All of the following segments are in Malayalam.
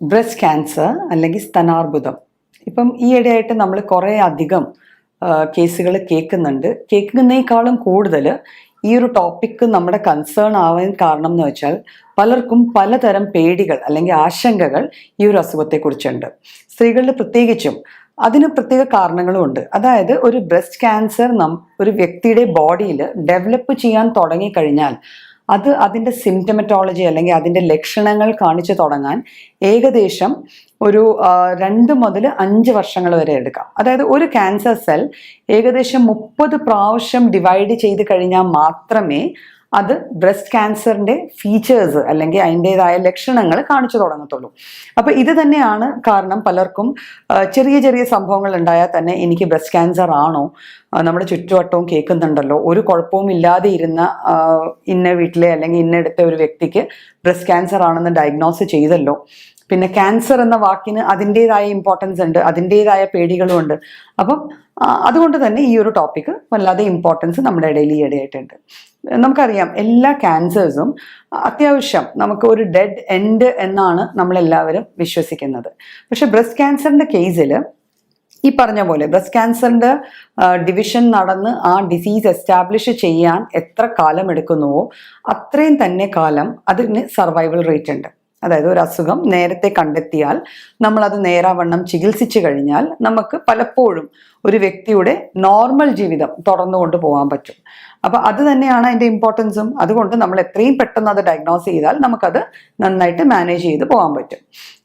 ബ്രസ്റ്റ് ക്യാൻസർ അല്ലെങ്കിൽ സ്തനാർബുദം. ഇപ്പം ഈയിടെയായിട്ട് നമ്മൾ കുറേ അധികം കേസുകൾ കേൾക്കുന്നതിനേക്കാളും കൂടുതൽ ഈ ഒരു ടോപ്പിക്ക് നമ്മുടെ കൺസേൺ ആവാൻ കാരണം എന്ന് വെച്ചാൽ പലർക്കും പലതരം പേടികൾ അല്ലെങ്കിൽ ആശങ്കകൾ ഈ ഒരു അസുഖത്തെക്കുറിച്ചുണ്ട്. സ്ത്രീകളിൽ പ്രത്യേകിച്ചും അതിന് പ്രത്യേക കാരണങ്ങളും ഉണ്ട്. അതായത് ഒരു ബ്രസ്റ്റ് ക്യാൻസർ ഒരു വ്യക്തിയുടെ ബോഡിയിൽ ഡെവലപ്പ് ചെയ്യാൻ തുടങ്ങിക്കഴിഞ്ഞാൽ അതിൻ്റെ സിംറ്റമറ്റോളജി അല്ലെങ്കിൽ അതിൻ്റെ ലക്ഷണങ്ങൾ കാണിച്ചു തുടങ്ങാൻ ഏകദേശം ഒരു 2 മുതൽ 5 വർഷങ്ങൾ വരെ എടുക്കാം. അതായത് ഒരു ക്യാൻസർ സെൽ ഏകദേശം 30 പ്രാവശ്യം ഡിവൈഡ് ചെയ്ത് കഴിഞ്ഞാൽ മാത്രമേ അത് ബ്രസ്റ്റ് ക്യാൻസറിൻ്റെ ഫീച്ചേഴ്സ് അല്ലെങ്കിൽ അതിൻ്റെതായ ലക്ഷണങ്ങൾ കാണിച്ചു തുടങ്ങത്തുള്ളൂ. അപ്പോൾ ഇത് തന്നെയാണ് കാരണം പലർക്കും ചെറിയ ചെറിയ സംഭവങ്ങൾ ഉണ്ടായാൽ തന്നെ എനിക്ക് ബ്രസ്റ്റ് ക്യാൻസർ ആണോ, നമ്മുടെ ചുറ്റുവട്ടവും കേൾക്കുന്നുണ്ടല്ലോ, ഒരു കുഴപ്പവും ഇല്ലാതെ ഇരുന്ന ഇന്ന വീട്ടിലെ അല്ലെങ്കിൽ ഇന്നടുത്ത ഒരു വ്യക്തിക്ക് ബ്രസ്റ്റ് ക്യാൻസർ ആണെന്ന് ഡയഗ്നോസ് ചെയ്തല്ലോ. പിന്നെ ക്യാൻസർ എന്ന വാക്കിന് അതിൻ്റെതായ ഇമ്പോർട്ടൻസ് ഉണ്ട്, അതിൻ്റെതായ പേടികളും ഉണ്ട്. അപ്പം അതുകൊണ്ട് തന്നെ ഈ ഒരു ടോപ്പിക്ക് വല്ലാതെ ഇമ്പോർട്ടൻസ് നമ്മുടെ ഇടയിൽ ഈയിടെയായിട്ടുണ്ട്. നമുക്കറിയാം എല്ലാ ക്യാൻസേഴ്സും അത്യാവശ്യം നമുക്ക് ഒരു ഡെഡ് എൻഡ് എന്നാണ് നമ്മളെല്ലാവരും വിശ്വസിക്കുന്നത്. പക്ഷെ ബ്രസ്റ്റ് ക്യാൻസറിൻ്റെ കേസിൽ ഈ പറഞ്ഞ പോലെ ബ്രസ്റ്റ് ക്യാൻസറിൻ്റെ ഡിവിഷൻ നടന്ന് ആ ഡിസീസ് എസ്റ്റാബ്ലിഷ് ചെയ്യാൻ എത്ര കാലം എടുക്കുന്നുവോ അത്രയും തന്നെ കാലം അതിന് സർവൈവൽ റേറ്റ് ഉണ്ട്. അതായത് ഒരു അസുഖം നേരത്തെ കണ്ടെത്തിയാൽ നമ്മളത് നേരാവണ്ണം ചികിത്സിച്ചു കഴിഞ്ഞാൽ നമുക്ക് പലപ്പോഴും ഒരു വ്യക്തിയുടെ നോർമൽ ജീവിതം തുടർന്നു കൊണ്ടുപോകാൻ പറ്റും. അപ്പോൾ അത് തന്നെയാണ് അതിൻ്റെ ഇമ്പോർട്ടൻസും. അതുകൊണ്ട് നമ്മൾ എത്രയും പെട്ടെന്ന് അത് ഡയഗ്നോസ് ചെയ്താൽ നമുക്കത് നന്നായിട്ട് മാനേജ് ചെയ്ത് പോകാൻ പറ്റും.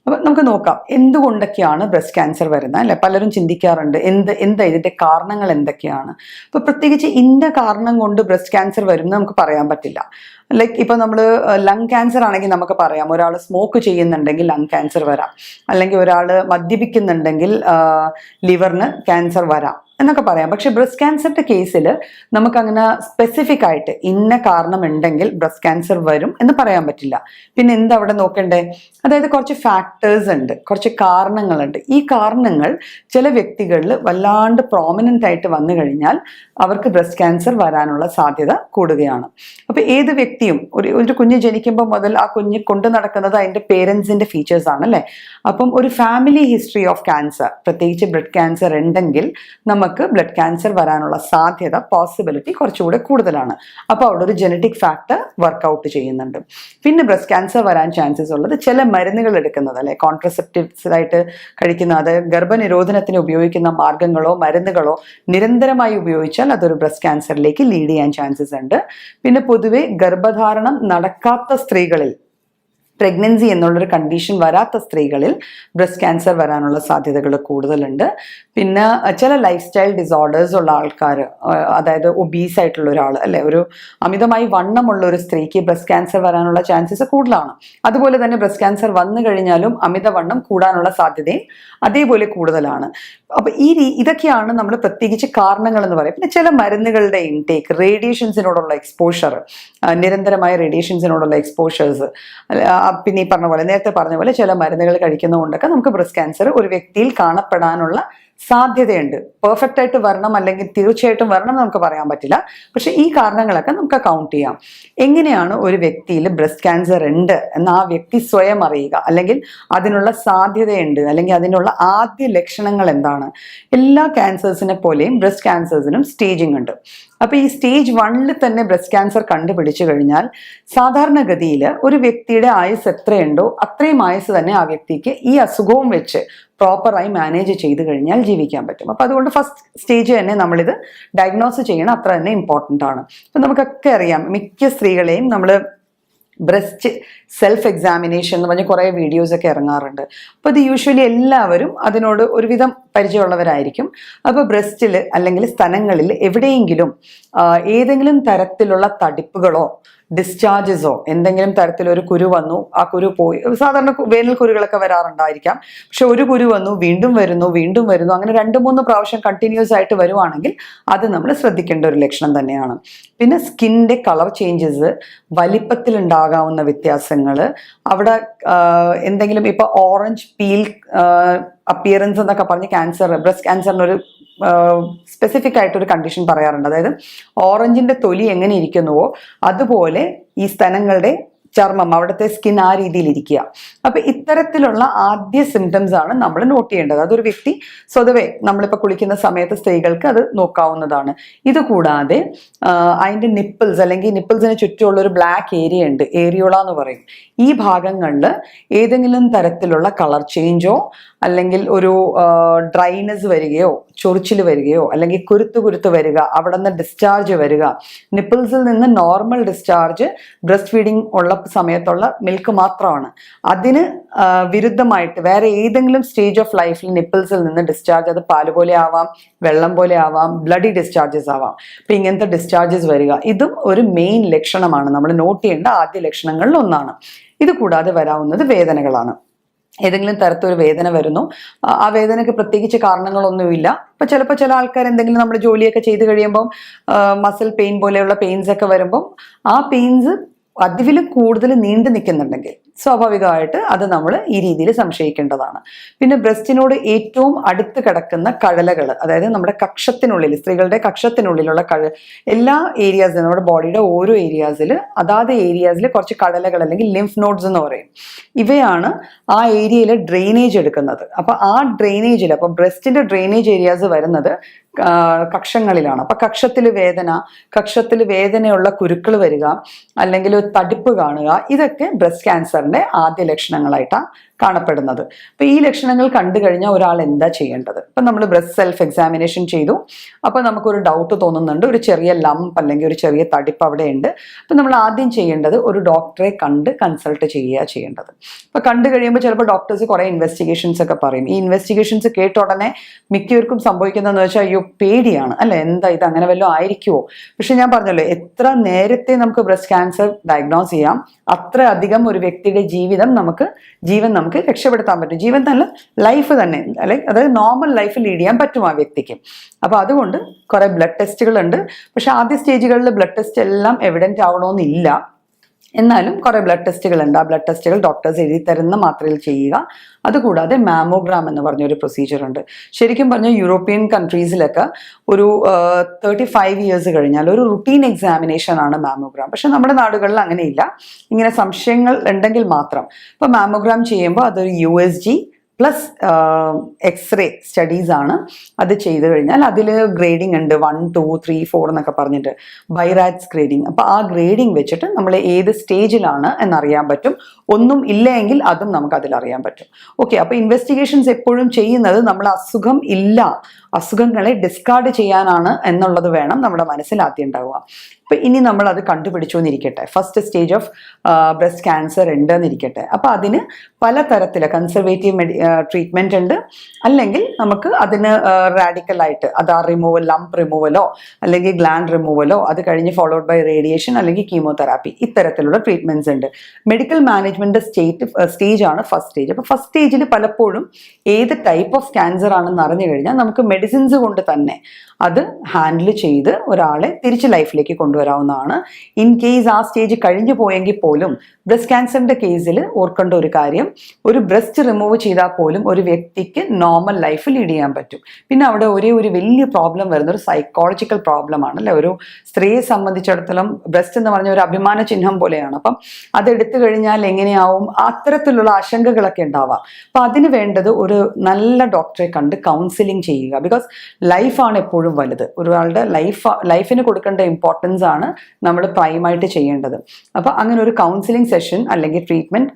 അപ്പം നമുക്ക് നോക്കാം എന്തുകൊണ്ടൊക്കെയാണ് ബ്രസ്റ്റ് ക്യാൻസർ വരുന്നത്, അല്ലെ? പലരും ചിന്തിക്കാറുണ്ട് എന്താ ഇതിൻ്റെ കാരണങ്ങൾ എന്തൊക്കെയാണ്. അപ്പോൾ പ്രത്യേകിച്ച് ഇന്ന കാരണം കൊണ്ട് ബ്രസ്റ്റ് ക്യാൻസർ വരും എന്ന് നമുക്ക് പറയാൻ പറ്റില്ല. ലൈക്ക് ഇപ്പം നമ്മൾ ലങ് ക്യാൻസർ ആണെങ്കിൽ നമുക്ക് പറയാം ഒരാൾ സ്മോക്ക് ചെയ്യുന്നുണ്ടെങ്കിൽ ലങ് ക്യാൻസർ വരാം, അല്ലെങ്കിൽ ഒരാൾ മദ്യപിക്കുന്നുണ്ടെങ്കിൽ ലിവറിന് ക്യാൻസർ വരാം എന്നൊക്കെ പറയാം. പക്ഷെ ബ്രസ്റ്റ് ക്യാൻസറിന്റെ കേസിൽ നമുക്കങ്ങനെ സ്പെസിഫിക് ആയിട്ട് ഇന്ന കാരണം ഉണ്ടെങ്കിൽ ബ്രസ്റ്റ് ക്യാൻസർ വരും എന്ന് പറയാൻ പറ്റില്ല. പിന്നെ എന്താ അവിടെ നോക്കണ്ടേ? അതായത് കുറച്ച് ഫാക്ടേഴ്സ് ഉണ്ട്, കുറച്ച് കാരണങ്ങളുണ്ട്. ഈ കാരണങ്ങൾ ചില വ്യക്തികളിൽ വല്ലാണ്ട് പ്രോമിനൻ്റ് ആയിട്ട് വന്നു കഴിഞ്ഞാൽ അവർക്ക് ബ്രസ്റ്റ് ക്യാൻസർ വരാനുള്ള സാധ്യത കൂടുകയാണ്. അപ്പോൾ ഏത് വ്യക്തിയും ഒരു കുഞ്ഞ് ജനിക്കുമ്പോൾ മുതൽ ആ കുഞ്ഞ് കൊണ്ടു നടക്കുന്നത് അതിൻ്റെ പേരൻസിൻ്റെ ഫീച്ചേഴ്സ് ആണ്, അല്ലേ? അപ്പം ഒരു ഫാമിലി ഹിസ്റ്ററി ഓഫ് ക്യാൻസർ, പ്രത്യേകിച്ച് ബ്ലഡ് ക്യാൻസർ ഉണ്ടെങ്കിൽ നമുക്ക് ബ്ലഡ് ക്യാൻസർ വരാനുള്ള സാധ്യത പോസിബിലിറ്റി കുറച്ചുകൂടെ കൂടുതലാണ്. അപ്പോൾ അവിടെ ഒരു ജനറ്റിക് ഫാക്ടർ വർക്കൗട്ട് ചെയ്യുന്നുണ്ട്. പിന്നെ ബ്രസ്റ്റ് ക്യാൻസർ വരാൻ ചാൻസസ് ഉള്ളത് ചില മരുന്നുകൾ എടുക്കുന്നത്, അല്ലെ, കോൺട്രസെപ്റ്റീവ്സ് ആയിട്ട് കഴിക്കുന്ന, അത് ഗർഭനിരോധനത്തിന് ഉപയോഗിക്കുന്ന മാർഗങ്ങളോ മരുന്നുകളോ നിരന്തരമായി ഉപയോഗിച്ചാൽ അതൊരു ബ്രസ്റ്റ് ക്യാൻസറിലേക്ക് ലീഡ് ചെയ്യാൻ ചാൻസസ് ഉണ്ട്. പിന്നെ പൊതുവെ ഗർഭധാരണം നടക്കാത്ത സ്ത്രീകളിൽ, പ്രഗ്നൻസി എന്നുള്ളൊരു കണ്ടീഷൻ വരാത്ത സ്ത്രീകളിൽ ബ്രസ്റ്റ് ക്യാൻസർ വരാനുള്ള സാധ്യതകൾ കൂടുതലുണ്ട്. പിന്നെ ചില ലൈഫ് സ്റ്റൈൽ ഡിസോർഡേഴ്സ് ഉള്ള ആൾക്കാർ, അതായത് ഒബീസ് ആയിട്ടുള്ള ഒരാൾ, അല്ലെ, ഒരു അമിതമായി വണ്ണമുള്ള ഒരു സ്ത്രീക്ക് ബ്രസ്റ്റ് ക്യാൻസർ വരാനുള്ള ചാൻസസ് കൂടുതലാണ്. അതുപോലെ തന്നെ ബ്രസ്റ്റ് ക്യാൻസർ വന്നു കഴിഞ്ഞാലും അമിതവണ്ണം കൂടാനുള്ള സാധ്യതയും അതേപോലെ കൂടുതലാണ്. അപ്പോൾ ഇതൊക്കെയാണ് നമ്മൾ പ്രത്യേകിച്ച് കാരണങ്ങൾ എന്ന് പറയും. പിന്നെ ചില മരുന്നുകളുടെ ഇൻടേക്ക്, റേഡിയേഷൻസിനോടുള്ള എക്സ്പോഷർ, നിരന്തരമായ റേഡിയേഷൻസിനോടുള്ള എക്സ്പോഷേഴ്സ്, പിന്നെ ഈ പറഞ്ഞ പോലെ നേരത്തെ പറഞ്ഞ പോലെ ചില മരുന്നുകൾ കഴിക്കുന്നതുകൊണ്ടൊക്കെ നമുക്ക് ബ്രസ്റ്റ് ക്യാൻസർ ഒരു വ്യക്തിയിൽ കാണപ്പെടാനുള്ള സാധ്യതയുണ്ട്. പെർഫെക്റ്റ് ആയിട്ട് വരണം അല്ലെങ്കിൽ തീർച്ചയായിട്ടും വരണം എന്ന് നമുക്ക് പറയാൻ പറ്റില്ല. പക്ഷെ ഈ കാരണങ്ങളൊക്കെ നമുക്ക് കൗണ്ട് ചെയ്യാം. എങ്ങനെയാണ് ഒരു വ്യക്തിയിൽ ബ്രസ്റ്റ് ക്യാൻസർ ഉണ്ട് എന്ന് ആ വ്യക്തി സ്വയം അറിയുക, അല്ലെങ്കിൽ അതിനുള്ള സാധ്യതയുണ്ട്, അല്ലെങ്കിൽ അതിനുള്ള ആദ്യ ലക്ഷണങ്ങൾ എന്താണ്? എല്ലാ ക്യാൻസേഴ്സിനെ പോലെയും ബ്രസ്റ്റ് ക്യാൻസേഴ്സിനും സ്റ്റേജിങ് ഉണ്ട്. അപ്പോൾ ഈ സ്റ്റേജ് 1 തന്നെ ബ്രസ്റ്റ് ക്യാൻസർ കണ്ടുപിടിച്ചു കഴിഞ്ഞാൽ സാധാരണഗതിയിൽ ഒരു വ്യക്തിയുടെ ആയുസ് എത്രയുണ്ടോ അത്രയും ആയുസ് തന്നെ ആ വ്യക്തിക്ക് ഈ അസുഖവും വെച്ച് പ്രോപ്പറായി മാനേജ് ചെയ്ത് കഴിഞ്ഞാൽ ജീവിക്കാൻ പറ്റും. അപ്പോൾ അതുകൊണ്ട് ഫസ്റ്റ് സ്റ്റേജ് തന്നെ നമ്മളിത് ഡയഗ്നോസ് ചെയ്യണം, അത്ര തന്നെ ഇമ്പോർട്ടൻ്റ് ആണ്. ഇപ്പം നമുക്കൊക്കെ അറിയാം, മിക്ക സ്ത്രീകളെയും നമ്മൾ ബ്രസ്റ്റ് സെൽഫ് എക്സാമിനേഷൻ എന്ന് പറഞ്ഞ് കുറേ വീഡിയോസൊക്കെ ഇറങ്ങാറുണ്ട്. അപ്പോൾ ഇത് യൂഷ്വലി എല്ലാവരും അതിനോട് ഒരുവിധം പരിചയമുള്ളവരായിരിക്കും. അപ്പോൾ ബ്രസ്റ്റിൽ അല്ലെങ്കിൽ സ്തനങ്ങളിൽ എവിടെയെങ്കിലും ഏതെങ്കിലും തരത്തിലുള്ള തടിപ്പുകളോ ഡിസ്ചാർജസോ എന്തെങ്കിലും തരത്തിലൊരു കുരു വന്നു, ആ കുരു പോയി, സാധാരണ വേനൽ കുരുകളൊക്കെ വരാറുണ്ടായിരിക്കാം, പക്ഷെ ഒരു കുരു വന്നു വീണ്ടും വരുന്നു അങ്ങനെ 2-3 പ്രാവശ്യം കണ്ടിന്യൂസ് ആയിട്ട് വരുവാണെങ്കിൽ അത് നമ്മൾ ശ്രദ്ധിക്കേണ്ട ഒരു ലക്ഷണം തന്നെയാണ്. പിന്നെ സ്കിന്നിൻ്റെ കളർ ചേഞ്ചസ്, വലിപ്പത്തിലുണ്ടാകാവുന്ന വ്യത്യാസങ്ങൾ, അവിടെ എന്തെങ്കിലും ഇപ്പോൾ ഓറഞ്ച് പീൽ അപ്പിയറൻസ് എന്നൊക്കെ പറഞ്ഞ് ബ്രസ്റ്റ് ക്യാൻസറിനൊരു സ്പെസിഫിക് ആയിട്ടൊരു കണ്ടീഷൻ പറയാറുണ്ട്. അതായത് ഓറഞ്ചിന്റെ തൊലി എങ്ങനെ ഇരിക്കുന്നുവോ അതുപോലെ ഈ സ്തനങ്ങളുടെ ചർമ്മം, അവിടുത്തെ സ്കിൻ ആ രീതിയിൽ ഇരിക്കുക. അപ്പൊ ഇത്തരത്തിലുള്ള ആദ്യ സിംറ്റംസ് ആണ് നമ്മൾ നോട്ട് ചെയ്യേണ്ടത്. അതൊരു വ്യക്തി സ്വതവേ നമ്മളിപ്പോൾ കുളിക്കുന്ന സമയത്ത് സ്ത്രീകൾക്ക് അത് നോക്കാവുന്നതാണ്. ഇത് കൂടാതെ അതിന്റെ നിപ്പിൾസ് അല്ലെങ്കിൽ നിപ്പിൾസിന് ചുറ്റുമുള്ള ഒരു ബ്ലാക്ക് ഏരിയ ഉണ്ട്, ഏരിയോള എന്ന് പറയും. ഈ ഭാഗങ്ങളിൽ ഏതെങ്കിലും തരത്തിലുള്ള കളർ ചേഞ്ചോ അല്ലെങ്കിൽ ഒരു ഡ്രൈനെസ് വരികയോ ചൊറിച്ചിൽ വരികയോ അല്ലെങ്കിൽ കുരുത്ത് വരിക, അവിടെ നിന്ന് ഡിസ്ചാർജ് വരിക, നിപ്പിൾസിൽ നിന്ന് നോർമൽ ഡിസ്ചാർജ് ബ്രസ്റ്റ് ഫീഡിങ് ഉള്ള സമയത്തുള്ള മിൽക്ക് മാത്രമാണ്. അതിന് വിരുദ്ധമായിട്ട് വേറെ ഏതെങ്കിലും സ്റ്റേജ് ഓഫ് ലൈഫിൽ നിപ്പിൾസിൽ നിന്ന് ഡിസ്ചാർജ്, അത് പാല് പോലെ ആവാം, വെള്ളം പോലെ ആവാം, ബ്ലഡി ഡിസ്ചാർജസ് ആവാം. അപ്പൊ ഇങ്ങനത്തെ ഡിസ്ചാർജസ് വരിക, ഇതും ഒരു മെയിൻ ലക്ഷണമാണ്, നമ്മൾ നോട്ട് ചെയ്യേണ്ട ആദ്യ ലക്ഷണങ്ങളിൽ ഒന്നാണ്. ഇത് കൂടാതെ വരാവുന്നത് വേദനകളാണ്. ഏതെങ്കിലും തരത്തൊരു വേദന വരുന്നു, ആ വേദനയ്ക്ക് പ്രത്യേകിച്ച് കാരണങ്ങളൊന്നുമില്ല. ഇപ്പൊ ചിലപ്പോൾ ചില ആൾക്കാർ എന്തെങ്കിലും നമ്മൾ ജോലിയൊക്കെ ചെയ്ത് കഴിയുമ്പം മസിൽ പെയിൻ പോലെയുള്ള പെയിൻസ് ഒക്കെ വരുമ്പം ആ പെയിൻസ് അതിലും കൂടുതൽ നീണ്ടു നിൽക്കുന്നുണ്ടെങ്കിൽ സ്വാഭാവികമായിട്ട് അത് നമ്മൾ ഈ രീതിയിൽ സംശയിക്കേണ്ടതാണ്. പിന്നെ ബ്രസ്റ്റിനോട് ഏറ്റവും അടുത്ത് കിടക്കുന്ന കഴലകൾ, അതായത് നമ്മുടെ കക്ഷത്തിനുള്ളിൽ, സ്ത്രീകളുടെ കക്ഷത്തിനുള്ളിലുള്ള എല്ലാ ഏരിയാസിലും, നമ്മുടെ ബോഡിയുടെ ഓരോ ഏരിയാസിൽ അതാത് ഏരിയാസിൽ കുറച്ച് കടലകൾ അല്ലെങ്കിൽ ലിംഫ് നോഡ്സ് എന്ന് പറയും. ഇവയാണ് ആ ഏരിയയിൽ ഡ്രെയിനേജ് എടുക്കുന്നത്. അപ്പൊ ആ ഡ്രെയിനേജിൽ, അപ്പൊ ബ്രസ്റ്റിന്റെ ഡ്രെയിനേജ് ഏരിയാസ് വരുന്നത് കക്ഷങ്ങളിലാണ്. അപ്പൊ കക്ഷത്തിൽ വേദനയുള്ള കുരുക്കൾ വരിക, അല്ലെങ്കിൽ ഒരു തടിപ്പ് കാണുക, ഇതൊക്കെ ബ്രസ്റ്റ് ക്യാൻസറിന്റെ ആദ്യ ലക്ഷണങ്ങളായിട്ടാണ് കാണപ്പെടുന്നത്. അപ്പൊ ഈ ലക്ഷണങ്ങൾ കണ്ടു കഴിഞ്ഞാൽ ഒരാൾ എന്താ ചെയ്യേണ്ടത്? ഇപ്പൊ നമ്മൾ ബ്രസ്റ്റ് സെൽഫ് എക്സാമിനേഷൻ ചെയ്തു, അപ്പൊ നമുക്കൊരു ഡൗട്ട് തോന്നുന്നുണ്ട്, ഒരു ചെറിയ ലംപ് അല്ലെങ്കിൽ ഒരു ചെറിയ തടിപ്പ് അവിടെ ഉണ്ട്. അപ്പൊ നമ്മൾ ആദ്യം ചെയ്യേണ്ടത് ഒരു ഡോക്ടറെ കണ്ട് കൺസൾട്ട് ചെയ്യേണ്ടത്. അപ്പൊ കണ്ടു കഴിയുമ്പോൾ ചിലപ്പോൾ ഡോക്ടേഴ്സ് കുറെ ഇൻവെസ്റ്റിഗേഷൻസ് ഒക്കെ പറയും. ഈ ഇൻവെസ്റ്റിഗേഷൻസ് കേട്ട ഉടനെ മിക്കവർക്കും സംഭവിക്കുന്നതെന്ന് വെച്ചാൽ അയ്യോ പേടിയാണ്, അല്ലെ, എന്താ ഇത് അങ്ങനെ വല്ലതും ആയിരിക്കുമോ? പക്ഷെ ഞാൻ പറഞ്ഞല്ലോ, എത്ര നേരത്തെ നമുക്ക് ബ്രസ്റ്റ് ക്യാൻസർ ഡയഗ്നോസ് ചെയ്യാം, അത്ര അധികം ഒരു വ്യക്തിയുടെ ജീവൻ നമുക്ക് രക്ഷപ്പെടുത്താൻ പറ്റും. ജീവൻ തന്നെ, ലൈഫ് തന്നെ, അതായത് നോർമൽ ലൈഫ് ലീഡ് ചെയ്യാൻ പറ്റും ആ വ്യക്തിക്ക്. അപ്പൊ അതുകൊണ്ട് കുറെ ബ്ലഡ് ടെസ്റ്റുകൾ ഉണ്ട്. പക്ഷെ ആദ്യ സ്റ്റേജുകളിൽ ബ്ലഡ് ടെസ്റ്റ് എല്ലാം എവിഡന്റ് ആവണമെന്നില്ല. എന്നാലും കുറെ ബ്ലഡ് ടെസ്റ്റുകൾ ഉണ്ട്. ആ ബ്ലഡ് ടെസ്റ്റുകൾ ഡോക്ടേഴ്സ് എഴുതി തരുന്ന മാത്രയിൽ ചെയ്യുക. അതുകൂടാതെ മാമോഗ്രാം എന്ന് പറഞ്ഞൊരു പ്രൊസീജിയർ ഉണ്ട്. ശരിക്കും പറഞ്ഞാൽ യൂറോപ്യൻ കൺട്രീസിലൊക്കെ ഒരു 35 ഇയേഴ്സ് കഴിഞ്ഞാൽ ഒരു റുട്ടീൻ എക്സാമിനേഷൻ ആണ് മാമോഗ്രാം. പക്ഷെ നമ്മുടെ നാടുകളിൽ അങ്ങനെയില്ല. ഇങ്ങനെ സംശയങ്ങൾ ഉണ്ടെങ്കിൽ മാത്രം. ഇപ്പൊ മാമോഗ്രാം ചെയ്യുമ്പോൾ അതൊരു USG പ്ലസ് എക്സ്റേ സ്റ്റഡീസ് ആണ്. അത് ചെയ്ത് കഴിഞ്ഞാൽ അതിൽ ഗ്രേഡിംഗ് ഉണ്ട്, 1, 2, 3, 4 എന്നൊക്കെ പറഞ്ഞിട്ട് ബൈറാറ്റ്സ് ഗ്രേഡിംഗ്. അപ്പൊ ആ ഗ്രേഡിംഗ് വെച്ചിട്ട് നമ്മൾ ഏത് സ്റ്റേജിലാണ് എന്നറിയാൻ പറ്റും. ഒന്നും ഇല്ല എങ്കിൽ അതും നമുക്ക് അതിൽ അറിയാൻ പറ്റും. ഓക്കെ, അപ്പൊ ഇൻവെസ്റ്റിഗേഷൻസ് എപ്പോഴും ചെയ്യുന്നത് നമ്മൾ അസുഖങ്ങളെ ഡിസ്കാർഡ് ചെയ്യാനാണ് എന്നുള്ളത് വേണം നമ്മുടെ മനസ്സിൽ ആദ്യം ഉണ്ടാവുക. അപ്പൊ ഇനി നമ്മൾ അത് കണ്ടുപിടിച്ചു എന്നിരിക്കട്ടെ, first stage of breast cancer ഉണ്ട് എന്നിരിക്കട്ടെ. അപ്പൊ അതിന് പലതരത്തില് കൺസർവേറ്റീവ് ട്രീറ്റ്മെന്റ് ഉണ്ട്, അല്ലെങ്കിൽ നമുക്ക് അതിന് റാഡിക്കലായിട്ട് അത് ലംപ് റിമൂവലോ അല്ലെങ്കിൽ ഗ്ലാൻഡ് റിമൂവലോ, അത് കഴിഞ്ഞ് ഫോളോഡ് ബൈ റേഡിയേഷൻ അല്ലെങ്കിൽ കീമോതെറാപ്പി, ഇത്തരത്തിലുള്ള ട്രീറ്റ്മെന്റ്സ് ഉണ്ട്. മെഡിക്കൽ മാനേജ്മെന്റ് സ്റ്റേജ് ആണ് ഫസ്റ്റ് സ്റ്റേജ്. അപ്പൊ ഫസ്റ്റ് സ്റ്റേജിൽ പലപ്പോഴും ഏത് ടൈപ്പ് ഓഫ് ക്യാൻസർ ആണെന്ന് അറിഞ്ഞു കഴിഞ്ഞാൽ നമുക്ക് മെഡിസിൻസ് കൊണ്ട് തന്നെ അത് ഹാൻഡിൽ ചെയ്ത് ഒരാളെ തിരിച്ച് ലൈഫിലേക്ക് കൊണ്ടുവരാവുന്നതാണ്. ഇൻ കേസ് ആ സ്റ്റേജ് കഴിഞ്ഞു പോയെങ്കിൽ പോലും ബ്രസ്റ്റ് ക്യാൻസറിന്റെ കേസിൽ ഓർക്കേണ്ട ഒരു കാര്യം, ഒരു ബ്രസ്റ്റ് റിമൂവ് ചെയ്താൽ പോലും ഒരു വ്യക്തിക്ക് നോർമൽ ലൈഫ് ലീഡ് ചെയ്യാൻ പറ്റും. പിന്നെ അവിടെ ഒരു വലിയ പ്രോബ്ലം വരുന്ന ഒരു സൈക്കോളജിക്കൽ പ്രോബ്ലം ആണ്, അല്ലെ. ഒരു സ്ത്രീയെ സംബന്ധിച്ചിടത്തോളം ബ്രസ്റ്റ് എന്ന് പറഞ്ഞ ഒരു അഭിമാന ചിഹ്നം പോലെയാണ്. അപ്പം അതെടുത്തു കഴിഞ്ഞാൽ എങ്ങനെയാവും, അത്തരത്തിലുള്ള ആശങ്കകളൊക്കെ ഉണ്ടാവാം. അപ്പൊ അതിന് വേണ്ടത് ഒരു നല്ല ഡോക്ടറെ കണ്ട് കൗൺസിലിംഗ് ചെയ്യുക. ബിക്കോസ് ലൈഫാണ് എപ്പോഴും വലുത്. ഒരാളുടെ ലൈഫിന് കൊടുക്കേണ്ട ഇമ്പോർട്ടൻസ് ആണ് നമ്മൾ പ്രൈമായിട്ട് ചെയ്യേണ്ടത്. അപ്പൊ അങ്ങനെ ഒരു കൗൺസിലിംഗ് സെഷൻ അല്ലെങ്കിൽ ട്രീറ്റ്മെന്റ്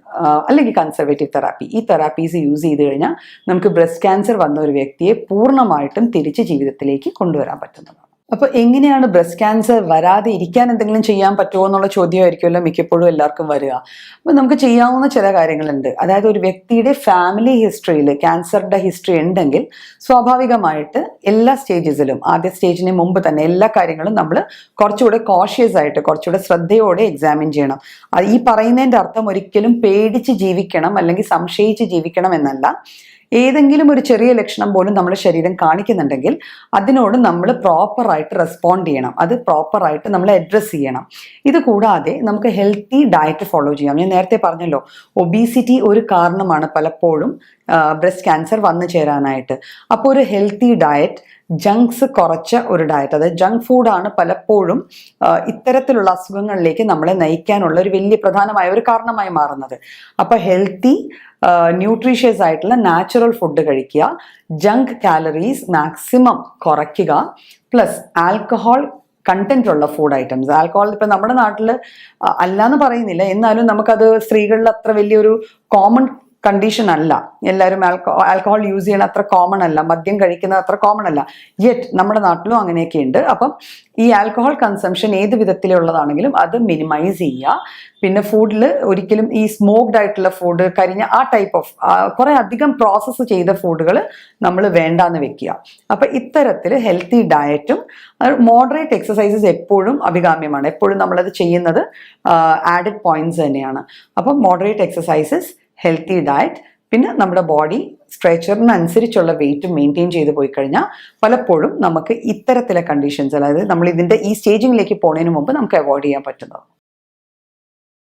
അല്ലെങ്കിൽ കൺസർവേറ്റീവ് തെറാപ്പി, ഈ തെറാപ്പീസ് യൂസ് ചെയ്ത് കഴിഞ്ഞാൽ നമുക്ക് ബ്രസ്റ്റ് ക്യാൻസർ വന്ന ഒരു വ്യക്തിയെ പൂർണ്ണമായിട്ടും തിരിച്ച് ജീവിതത്തിലേക്ക് കൊണ്ടുവരാൻ പറ്റുന്നതാണ്. അപ്പൊ എങ്ങനെയാണ് ബ്രസ്റ്റ് ക്യാൻസർ വരാതെ ഇരിക്കാൻ എന്തെങ്കിലും ചെയ്യാൻ പറ്റുമോ എന്നുള്ള ചോദ്യമായിരിക്കുമല്ലോ മിക്കപ്പോഴും എല്ലാവർക്കും വരിക. അപ്പൊ നമുക്ക് ചെയ്യാവുന്ന ചില കാര്യങ്ങളുണ്ട്. അതായത് ഒരു വ്യക്തിയുടെ ഫാമിലി ഹിസ്റ്ററിയിൽ ക്യാൻസറിന്റെ ഹിസ്റ്ററി ഉണ്ടെങ്കിൽ സ്വാഭാവികമായിട്ട് എല്ലാ സ്റ്റേജസിലും, ആദ്യ സ്റ്റേജിന് മുമ്പ് തന്നെ എല്ലാ കാര്യങ്ങളും നമ്മൾ കുറച്ചുകൂടെ കോഷ്യസ് ആയിട്ട്, കുറച്ചുകൂടെ ശ്രദ്ധയോടെ എക്സാമിൻ ചെയ്യണം. ഈ പറയുന്നതിന്റെ അർത്ഥം ഒരിക്കലും പേടിച്ച് ജീവിക്കണം അല്ലെങ്കിൽ സംശയിച്ച് ജീവിക്കണം എന്നല്ല. ഏതെങ്കിലും ഒരു ചെറിയ ലക്ഷണം പോലും നമ്മുടെ ശരീരം കാണിക്കുന്നുണ്ടെങ്കിൽ അതിനോട് നമ്മൾ പ്രോപ്പറായിട്ട് റെസ്പോണ്ട് ചെയ്യണം, അത് പ്രോപ്പറായിട്ട് നമ്മൾ അഡ്രസ്സ് ചെയ്യണം. ഇത് കൂടാതെ നമുക്ക് ഹെൽത്തി ഡയറ്റ് ഫോളോ ചെയ്യാം. ഞാൻ നേരത്തെ പറഞ്ഞല്ലോ, ഒബീസിറ്റി ഒരു കാരണമാണ് പലപ്പോഴും ബ്രസ്റ്റ് ക്യാൻസർ വന്നു ചേരാനായിട്ട്. അപ്പോൾ ഒരു ഹെൽത്തി ഡയറ്റ്, ജങ്ക്സ് കുറച്ച ഒരു ഡയറ്റ്, അതായത് ജങ്ക് ഫുഡാണ് പലപ്പോഴും ഇത്തരത്തിലുള്ള അസുഖങ്ങളിലേക്ക് നമ്മളെ നയിക്കാനുള്ള ഒരു വലിയ പ്രധാനമായ ഒരു കാരണമായി മാറുന്നത്. അപ്പോൾ ഹെൽത്തി ന്യൂട്രീഷ്യസ് ആയിട്ടുള്ള നാച്ചുറൽ ഫുഡ് കഴിക്കുക, ജങ്ക് കാലറീസ് മാക്സിമം കുറയ്ക്കുക, പ്ലസ് ആൽക്കഹോൾ കണ്ടന്റ് ഉള്ള ഫുഡ് ഐറ്റംസ്. ആൽക്കഹോൾ ഇപ്പം നമ്മുടെ നാട്ടിൽ അല്ലാന്ന് പറയുന്നില്ല, എന്നാലും നമുക്കത് സ്ത്രീകളിൽ അത്ര വലിയൊരു കോമൺ കണ്ടീഷൻ അല്ല. എല്ലാവരും ആൽക്കഹോൾ യൂസ് ചെയ്യണ അത്ര കോമൺ അല്ല, മദ്യം കഴിക്കുന്നത് അത്ര കോമൺ അല്ല. യെറ്റ് നമ്മുടെ നാട്ടിലും അങ്ങനെയൊക്കെ ഉണ്ട്. അപ്പം ഈ ആൽക്കഹോൾ കൺസംഷൻ ഏത് വിധത്തിലുള്ളതാണെങ്കിലും അത് മിനിമൈസ് ചെയ്യുക. പിന്നെ ഫുഡിൽ ഒരിക്കലും ഈ സ്മോക്ഡ് ആയിട്ടുള്ള ഫുഡ്, കരിഞ്ഞ ആ ടൈപ്പ് ഓഫ് കുറെ അധികം പ്രോസസ്സ് ചെയ്ത ഫുഡുകൾ നമ്മൾ വേണ്ടാന്ന് വെക്കുക. അപ്പം ഇത്തരത്തിൽ ഹെൽത്തി ഡയറ്റും മോഡറേറ്റ് എക്സസൈസസ് എപ്പോഴും അഭികാമ്യമാണ്. എപ്പോഴും നമ്മളത് ചെയ്യുന്നത് ആഡഡ് പോയിന്റ്സ് തന്നെയാണ്. അപ്പം മോഡറേറ്റ് എക്സസൈസസ്, ഹെൽത്തി ഡയറ്റ്, പിന്നെ നമ്മുടെ ബോഡി സ്ട്രെച്ചറിനനുസരിച്ചുള്ള വെയിറ്റ് മെയിൻറ്റെയിൻ ചെയ്ത് പോയി കഴിഞ്ഞാൽ പലപ്പോഴും നമുക്ക് ഇത്തരത്തിലെ കണ്ടീഷൻസ്, അതായത് നമ്മൾ ഇതിൻ്റെ ഈ സ്റ്റേജിങ്ങിലേക്ക് പോകുന്നതിന് മുമ്പ് നമുക്ക് അവോയ്ഡ് ചെയ്യാൻ പറ്റുന്നത്.